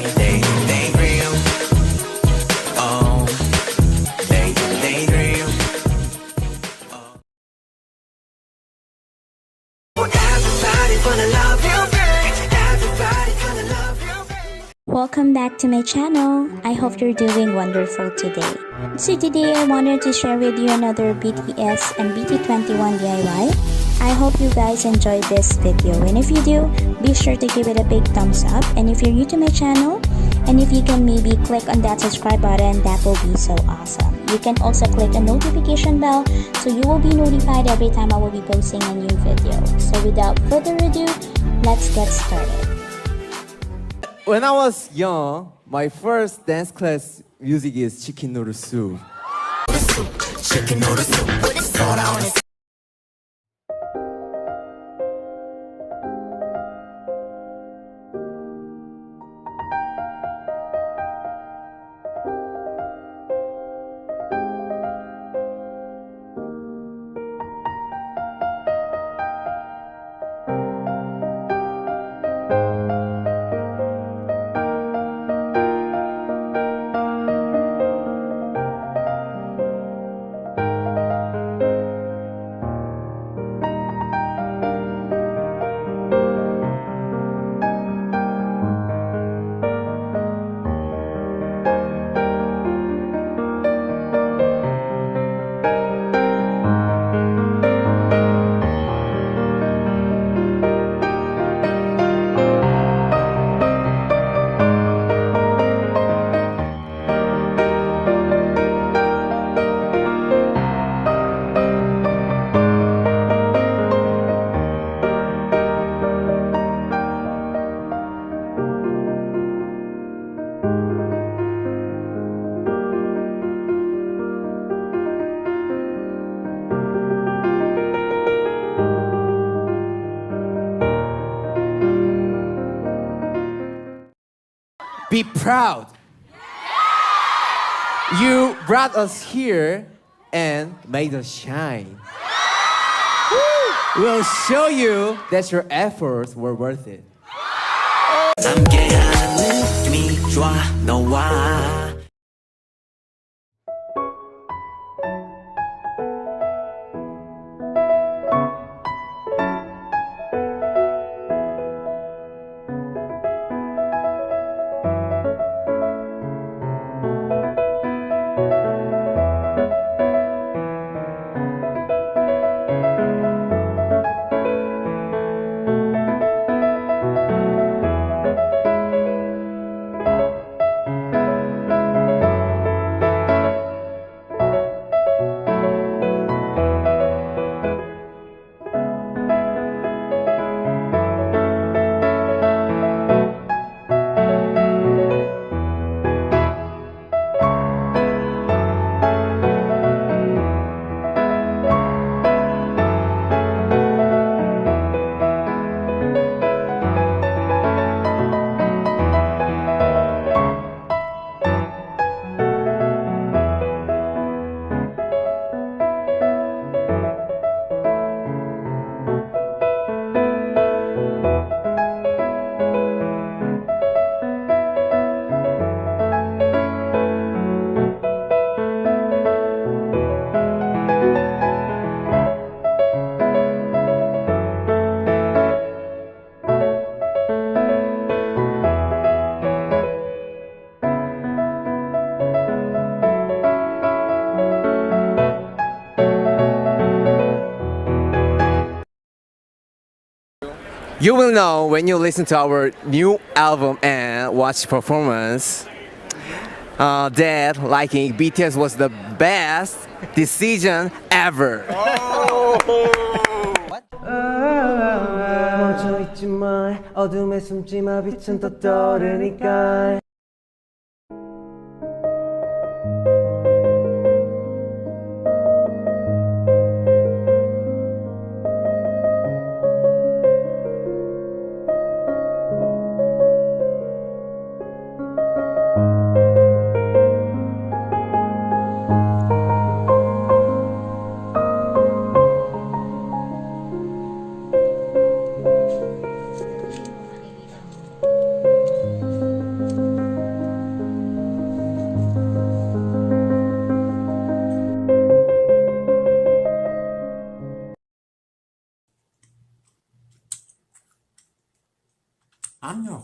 they real. Oh, they real. Everybody wanna love you, babe. Everybody wanna love you, babe. Welcome back to my channel. I hope you're doing wonderful today. So today I wanted to share with you another BTS and BT21 DIY. I hope you guys enjoyed this video, and if you do, be sure to give it a big thumbs up. And if you're new to my channel, and if you can maybe click on that subscribe button, that will be so awesome. You can also click the notification bell so you will be notified every time I will be posting a new video. So without further ado, let's get started. When I was young, my first dance class music is chicken noodle soup. Chicken noodle soup with soda on it. Be proud. You brought us here and made us shine. We'll show you that your efforts were worth it. 함께하는 미 좋아 너와. You will know when you listen to our new album and watch performance that liking BTS was the best decision ever. 멈춰있지 마 어둠에 숨지 마 빛은 또 떠오르니까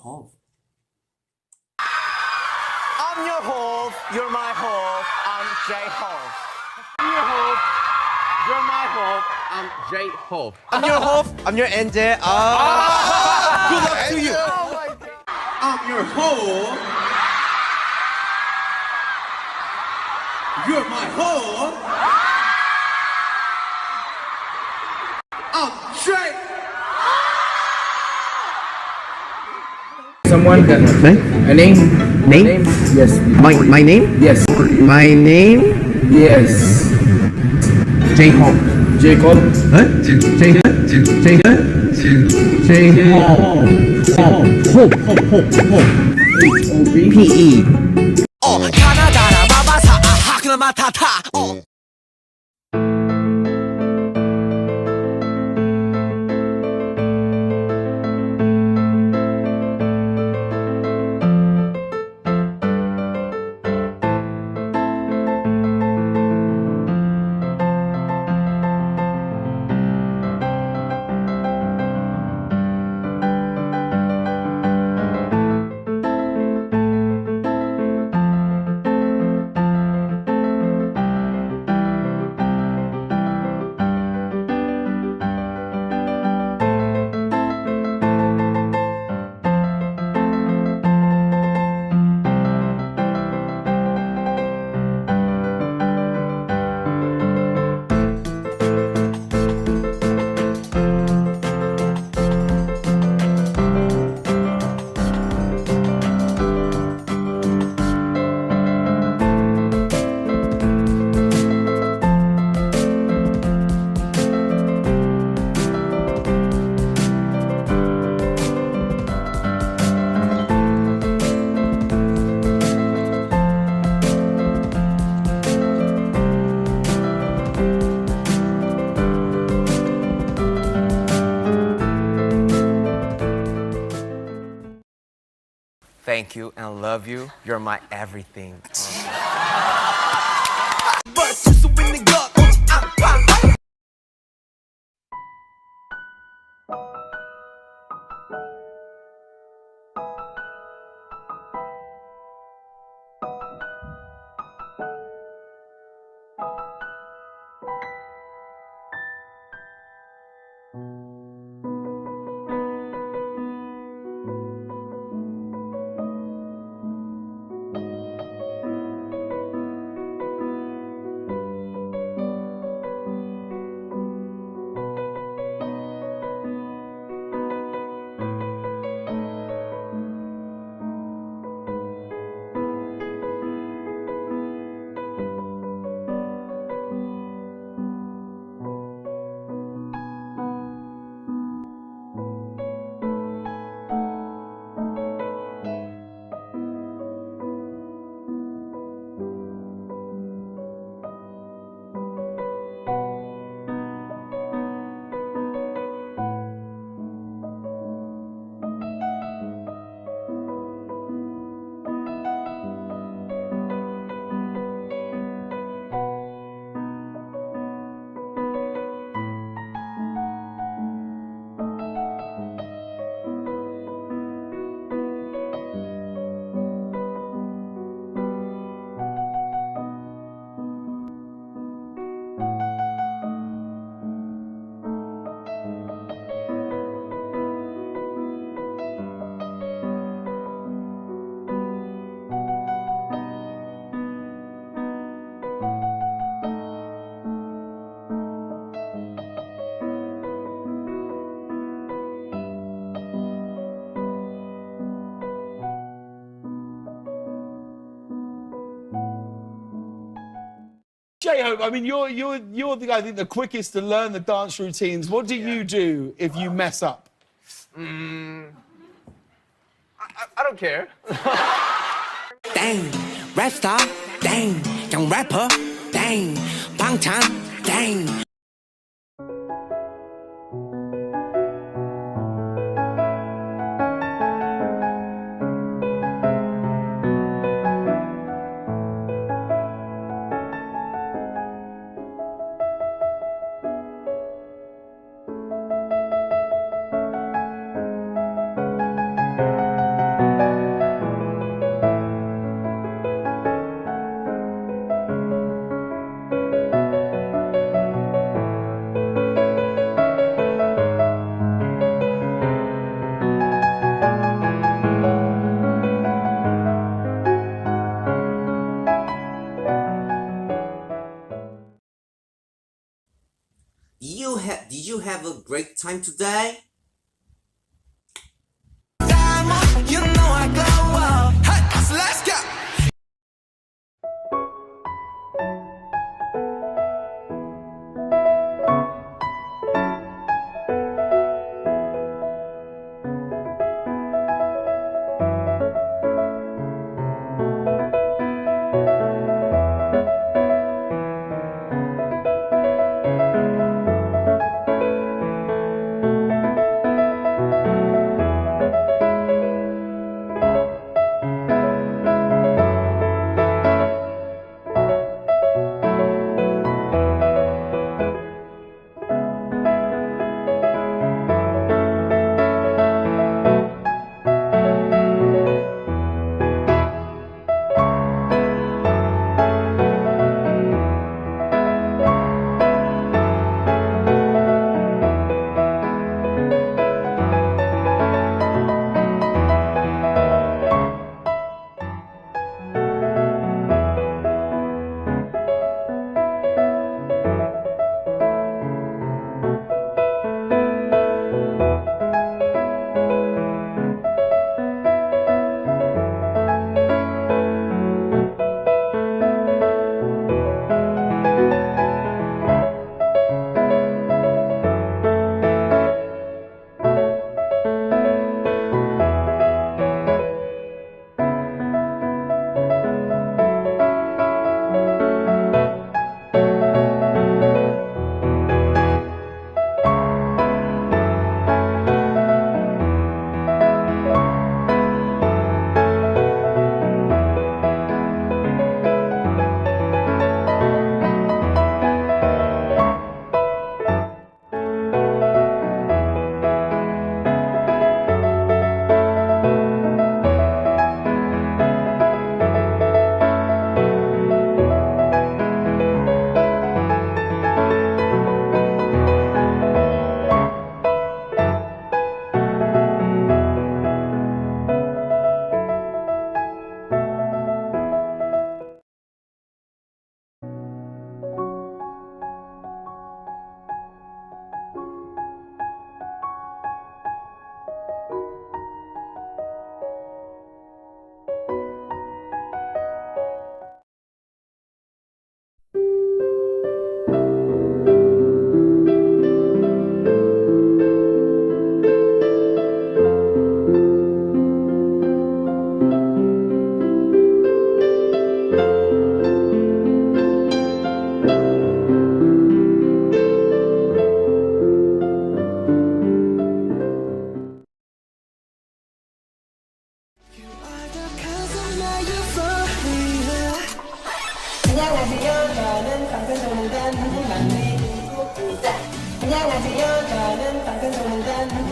hope. I'm your hope, you're my hope, I'm JHope. I'm your hope, you're my hope, I'm JHope. I'm your hope, I'm your NJ. Good luck to you. I'm your home. You're my home. I'm Jay. Someone got a name? Name? Yes. My name? Yes. My name? Yes. JHope. Jacob. HOB. PE. 가나다라 마바사 하그마 타타 Thank you and love you. You're my everything. JHope, I mean, you're the guy I think the quickest to learn the dance routines. What do you do if you mess up? I don't care. Dang, rap star, dang, young rapper, dang, 방탄, dang. you have a great time today? You know I glow up. Hey, so let's go. 안녕하세요. 저는 방탄소년단 한지만리 꾹꾹. 안녕하세요. 저는 방탄소년단